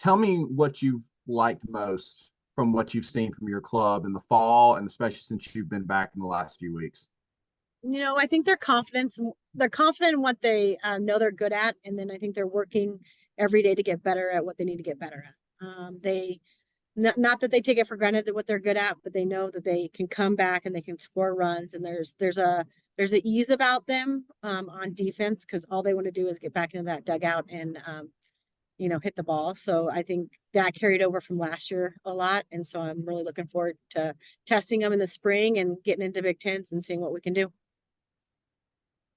Tell me what you've liked most from what you've seen from your club in the fall, and especially since you've been back in the last few weeks. I think they're confident in what they know they're good at. And then I think they're working every day to get better at what they need to get better at. They not that they take it for granted that what they're good at, but they know that they can come back and they can score runs. And there's a ease about them on defense because all they want to do is get back into that dugout and hit the ball. So I think that carried over from last year a lot. And so I'm really looking forward to testing them in the spring and getting into Big Tens and seeing what we can do.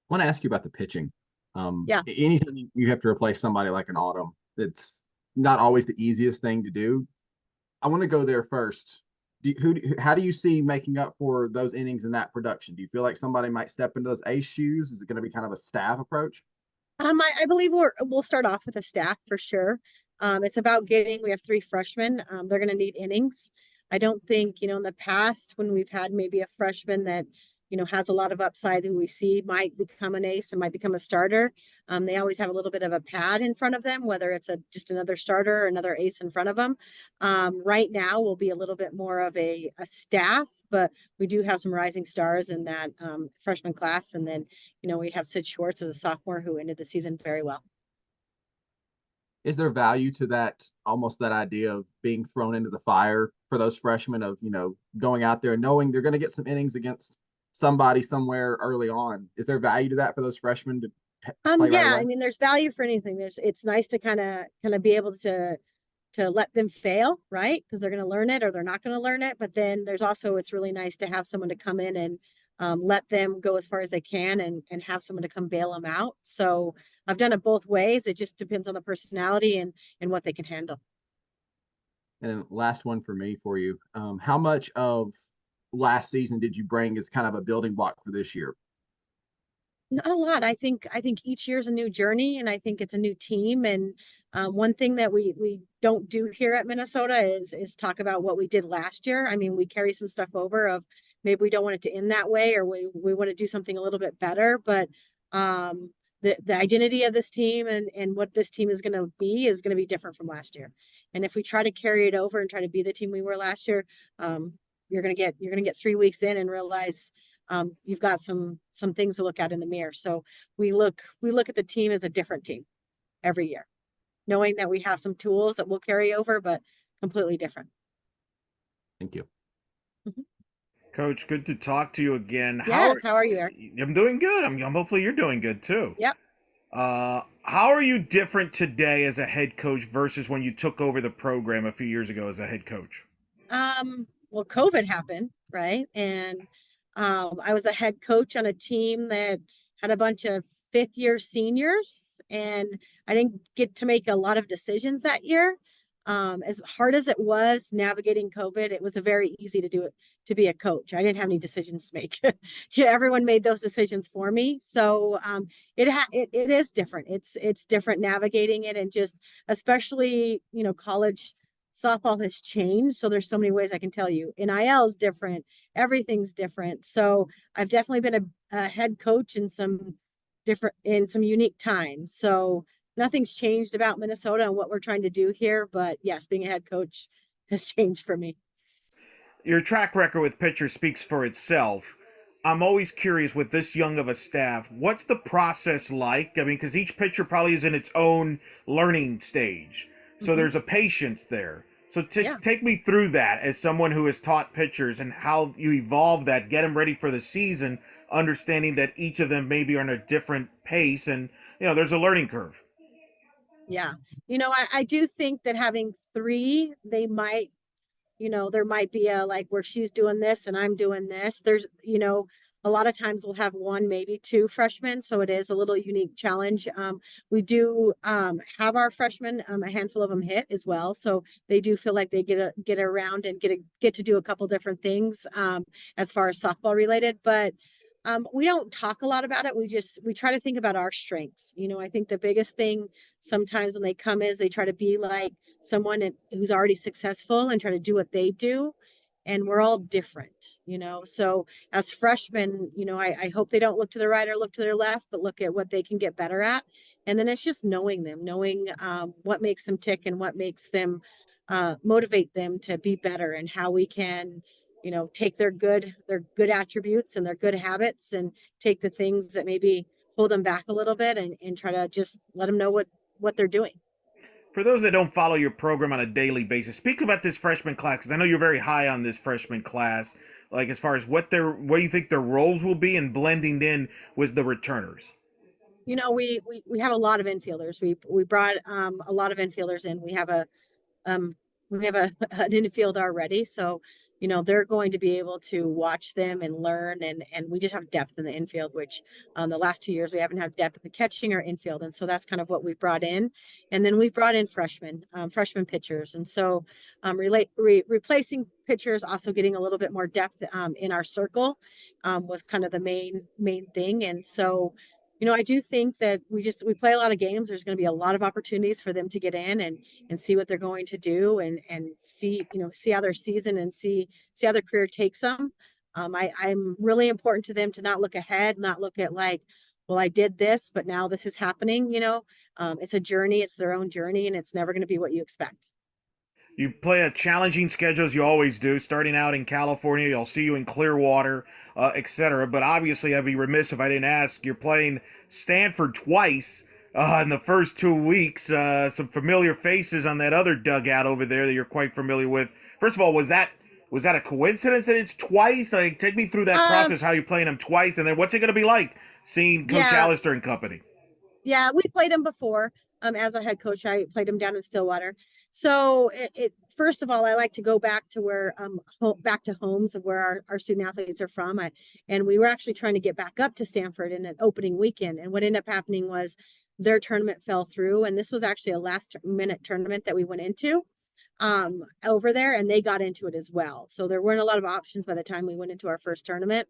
I want to ask you about the pitching. Yeah. Anytime you have to replace somebody like an Autumn, it's not always the easiest thing to do. I want to go there first. How do you see making up for those innings in that production? Do you feel like somebody might step into those ace shoes? Is it going to be kind of a staff approach? I believe we'll start off with a staff for sure. It's about we have three freshmen. They're going to need innings. I don't think, in the past when we've had maybe a freshman that, has a lot of upside who we see might become an ace and might become a starter. They always have a little bit of a pad in front of them, whether it's just another starter or another ace in front of them. Right now will be a little bit more of a staff, but we do have some rising stars in that freshman class. And then we have Sid Schwartz as a sophomore who ended the season very well. Is there value to that, almost that idea of being thrown into the fire for those freshmen of, going out there knowing they're going to get some innings against somebody somewhere early on? Is there value to that for those freshmen to play right Yeah, away? I mean, there's value for anything. It's nice to kind of be able to let them fail, right? Because they're going to learn it or they're not going to learn it. But then it's really nice to have someone to come in and let them go as far as they can and have someone to come bail them out. So I've done it both ways. It just depends on the personality and what they can handle. And then last one for me for you. How much of last season did you bring as kind of a building block for this year? Not a lot. I think each year is a new journey, and I think it's a new team. And one thing that we don't do here at Minnesota is talk about what we did last year. I mean, we carry some stuff over of maybe we don't want it to end that way, or we want to do something a little bit better. But the identity of this team and what this team is going to be different from last year. And if we try to carry it over and try to be the team we were last year, you're gonna get 3 weeks in and realize you've got some things to look at in the mirror. So we look at the team as a different team every year, knowing that we have some tools that will carry over, but completely different. Thank you. Mhm. Coach, good to talk to you again. Yes, how are you, Eric? I'm doing good. Hopefully you're doing good too. Yep. How are you different today as a head coach versus when you took over the program a few years ago as a head coach? Well, COVID happened, right? And I was a head coach on a team that had a bunch of fifth year seniors, and I didn't get to make a lot of decisions that year. As hard as it was navigating COVID, it was a very easy to do it to be a coach. I didn't have any decisions to make. Yeah, everyone made those decisions for me. So it is different. It's different navigating it, and just especially college softball has changed. So there's so many ways I can tell you. NIL is different. Everything's different. So I've definitely been a head coach in some unique times. So nothing's changed about Minnesota and what we're trying to do here. But yes, being a head coach has changed for me. Your track record with pitchers speaks for itself. I'm always curious with this young of a staff, what's the process like? I mean, because each pitcher probably is in its own learning stage. So Mhm. there's a patience there. So Yeah. take me through that as someone who has taught pitchers and how you evolve that, get them ready for the season, understanding that each of them maybe are on a different pace and, there's a learning curve. Yeah. I do think that having three, there might be a like where she's doing this and I'm doing this. A lot of times we'll have one, maybe two freshmen. So it is a little unique challenge. We do have our freshmen, a handful of them hit as well. So they do feel like they get around and get to do a couple different things as far as softball related. But we don't talk a lot about it. We try to think about our strengths. I think the biggest thing sometimes when they come is they try to be like someone who's already successful and try to do what they do. And we're all different. So as freshmen, I hope they don't look to the right or look to their left, but look at what they can get better at. And then it's just knowing them, knowing what makes them tick and what makes them motivate them to be better, and how we can, take their good attributes and their good habits, and take the things that maybe hold them back a little bit, and try to just let them know what they're doing. For those that don't follow your program on a daily basis, speak about this freshman class, because I know you're very high on this freshman class. Like, as far as what you think their roles will be and blending in with the returners. We have a lot of infielders. We brought a lot of infielders in. Um, we have an infield already, so they're going to be able to watch them and learn, and we just have depth in the infield, which the last 2 years we haven't had depth in the catching or infield, and so that's kind of what we brought in. And then we brought in freshman pitchers, and so replacing pitchers, also getting a little bit more depth in our circle was kind of the main thing. And so I do think that we play a lot of games. There's going to be a lot of opportunities for them to get in and see what they're going to do, and see how their season, and see how their career takes them. I'm really important to them to not look ahead, not look at like, well, I did this, but now this is happening. It's a journey. It's their own journey, and it's never going to be what you expect. You play a challenging schedule, as you always do, starting out in California. I'll see you in Clearwater, etc. But obviously, I'd be remiss if I didn't ask. You're playing Stanford twice in the first 2 weeks. Some familiar faces on that other dugout over there that you're quite familiar with. First of all, was that a coincidence that it's twice? Like, take me through that process, how you're playing them twice, and then what's it going to be like seeing Coach Allister and company? Yeah, we played him before. As a head coach, I played him down in Stillwater. So first of all, I like to go back to where back to homes of where our student athletes are from. And we were actually trying to get back up to Stanford in an opening weekend. And what ended up happening was their tournament fell through. And this was actually a last minute tournament that we went into over there, and they got into it as well. So there weren't a lot of options by the time we went into our first tournament,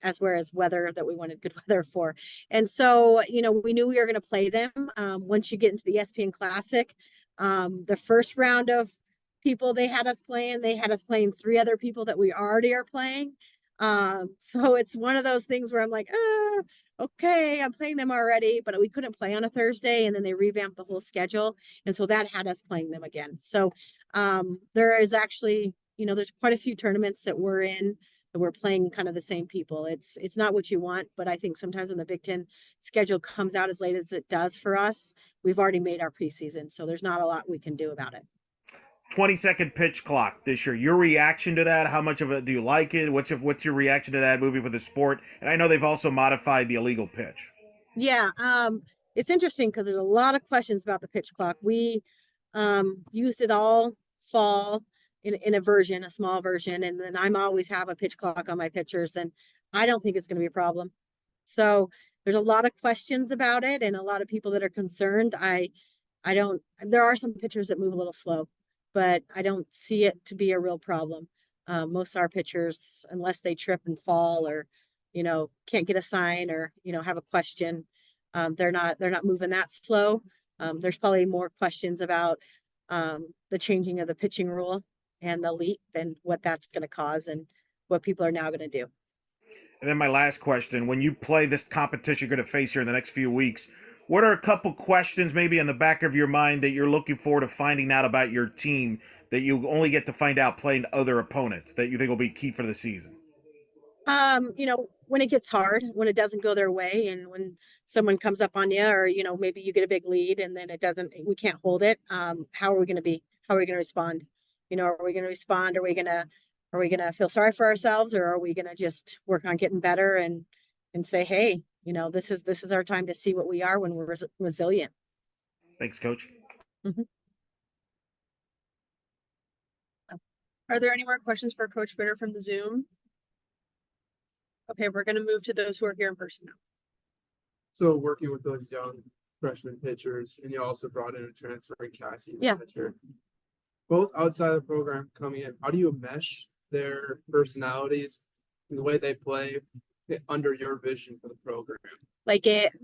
as well as weather that we wanted good weather for. And so, we knew we were going to play them. Once you get into the ESPN Classic, the first round of people they had us playing 3 other people that we already are playing. So it's one of those things where I'm like, okay, I'm playing them already, but we couldn't play on a Thursday, and then they revamped the whole schedule. And so that had us playing them again. So there is actually, there's quite a few tournaments that we're in that we're playing kind of the same people. It's not what you want, but I think sometimes when the Big Ten schedule comes out as late as it does for us, we've already made our preseason. So there's not a lot we can do about it. 20-second pitch clock this year. Your reaction to that? How much of it do you like it? What's your reaction to that moving for the sport? And I know they've also modified the illegal pitch. Yeah, it's interesting because there's a lot of questions about the pitch clock. We used it all fall in a small version, and then I'm always have a pitch clock on my pitchers, and I don't think it's going to be a problem. So there's a lot of questions about it, and a lot of people that are concerned. There are some pitchers that move a little slow, but I don't see it to be a real problem. Most of our pitchers, unless they trip and fall, or can't get a sign, or have a question, they're not moving that slow. There's probably more questions about the changing of the pitching rule and the leap, and what that's going to cause, and what people are now going to do. And then my last question: when you play this competition you're going to face here in the next few weeks, what are a couple questions maybe in the back of your mind that you're looking forward to finding out about your team that you only get to find out playing other opponents that you think will be key for the season? When it gets hard, when it doesn't go their way, and when someone comes up on you, or maybe you get a big lead and then we can't hold it. How are we going to respond? Are we going to respond? Are we going to feel sorry for ourselves, or are we going to just work on getting better and say, hey, this is our time to see what we are when we're resilient. Thanks, Coach. Mm-hmm. Are there any more questions for Coach Ritter from the Zoom? Okay, we're going to move to those who are here in person now. So working with those young freshman pitchers, and you also brought in a transferring Cassie pitcher. Both outside of the program coming in, how do you mesh their personalities and the way they play under your vision for the program?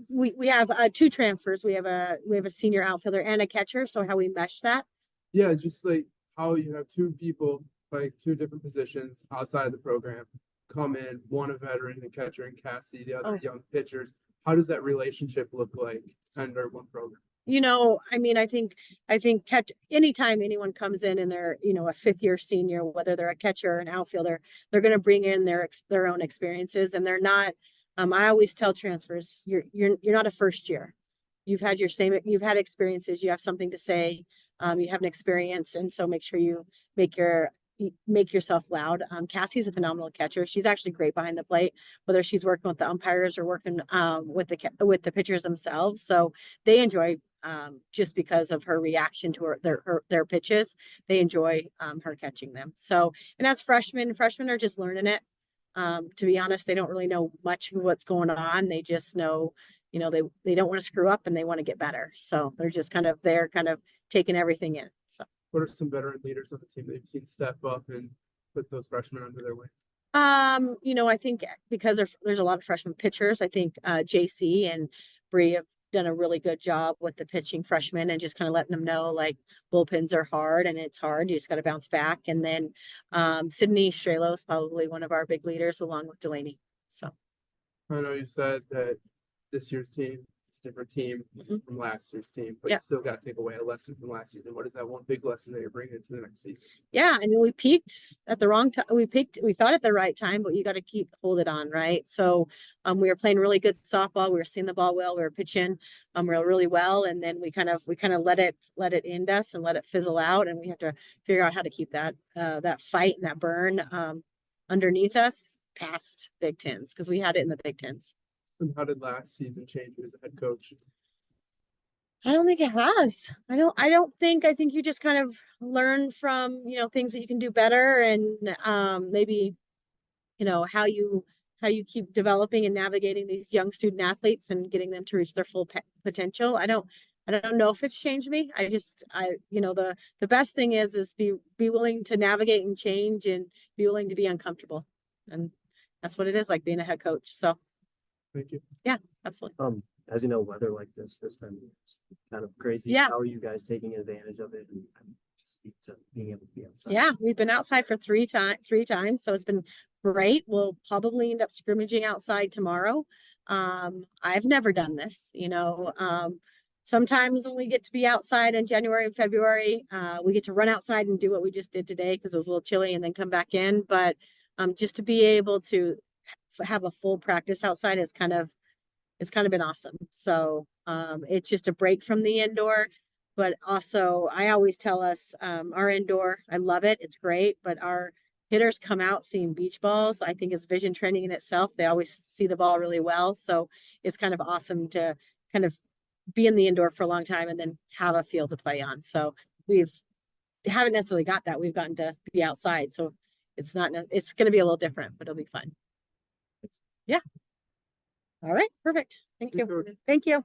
We have 2 transfers. We have a senior outfielder and a catcher. So how we mesh that? Yeah, just like how you have 2 people, like 2 different positions outside of the program, come in, one a veteran, a catcher, and Cassie, the other young pitchers. How does that relationship look like? under one program? I mean, I think anytime anyone comes in and they're, a 5th-year senior, whether they're a catcher or an outfielder, they're going to bring in their own experiences, and they're not. I always tell transfers, you're not a first year. You've had experiences. You have something to say. You have an experience, and so make sure you make yourself loud. Cassie's a phenomenal catcher. She's actually great behind the plate, whether she's working with the umpires or working with the pitchers themselves. So they enjoy, just because of her reaction to their pitches, they enjoy her catching them. So, and as freshmen are just learning it. To be honest, they don't really know much of what's going on. They just know, they don't want to screw up and they want to get better. So they're just kind of taking everything in. So. What are some veteran leaders on the team that you've seen step up and put those freshmen under their wing? I think because there's a lot of freshman pitchers, I think JC and Bree have done a really good job with the pitching freshmen and just kind of letting them know, like, bullpens are hard and it's hard. You just got to bounce back. And then Sydney Strelo is probably one of our big leaders, along with Delaney. So I know you said that this year's team is a different team from last year's team, but you still got to take away a lesson from last season. What is that one big lesson that you're bringing into the next season? Yeah, I mean, we peaked at the wrong time. We thought at the right time, but you got to hold it on, right? So we were playing really good softball. We were seeing the ball well. We were pitching really well, and then we kind of let it end us and let it fizzle out, and we have to figure out how to keep that fight and that burn underneath us past Big Tens, because we had it in the Big Tens. And how did last season change you as a head coach? I don't think it has. I think you just kind of learn from, things that you can do better, and maybe, how you keep developing and navigating these young student athletes and getting them to reach their full potential. I don't know if it's changed me. The best thing is be willing to navigate and change and be willing to be uncomfortable. And that's what it is like being a head coach. So. Thank you. Yeah, absolutely. As you know, weather like this time is kind of crazy. Yeah. How are you guys taking advantage of it and speak to being able to be outside? Yeah, we've been outside for three times, so it's been great. We'll probably end up scrimmaging outside tomorrow. I've never done this, sometimes when we get to be outside in January and February, we get to run outside and do what we just did today because it was a little chilly, and then come back in. But just to be able to have a full practice outside it's kind of been awesome. So it's just a break from the indoor, but also I always tell us our indoor, I love it, it's great, but our hitters come out seeing beach balls. I think it's vision training in itself. They always see the ball really well, so it's kind of awesome to kind of be in the indoor for a long time and then have a field to play on. So haven't necessarily got that. We've gotten to be outside, so it's going to be a little different, but it'll be fun. Yeah. All right. Perfect. Thank you. Thank you.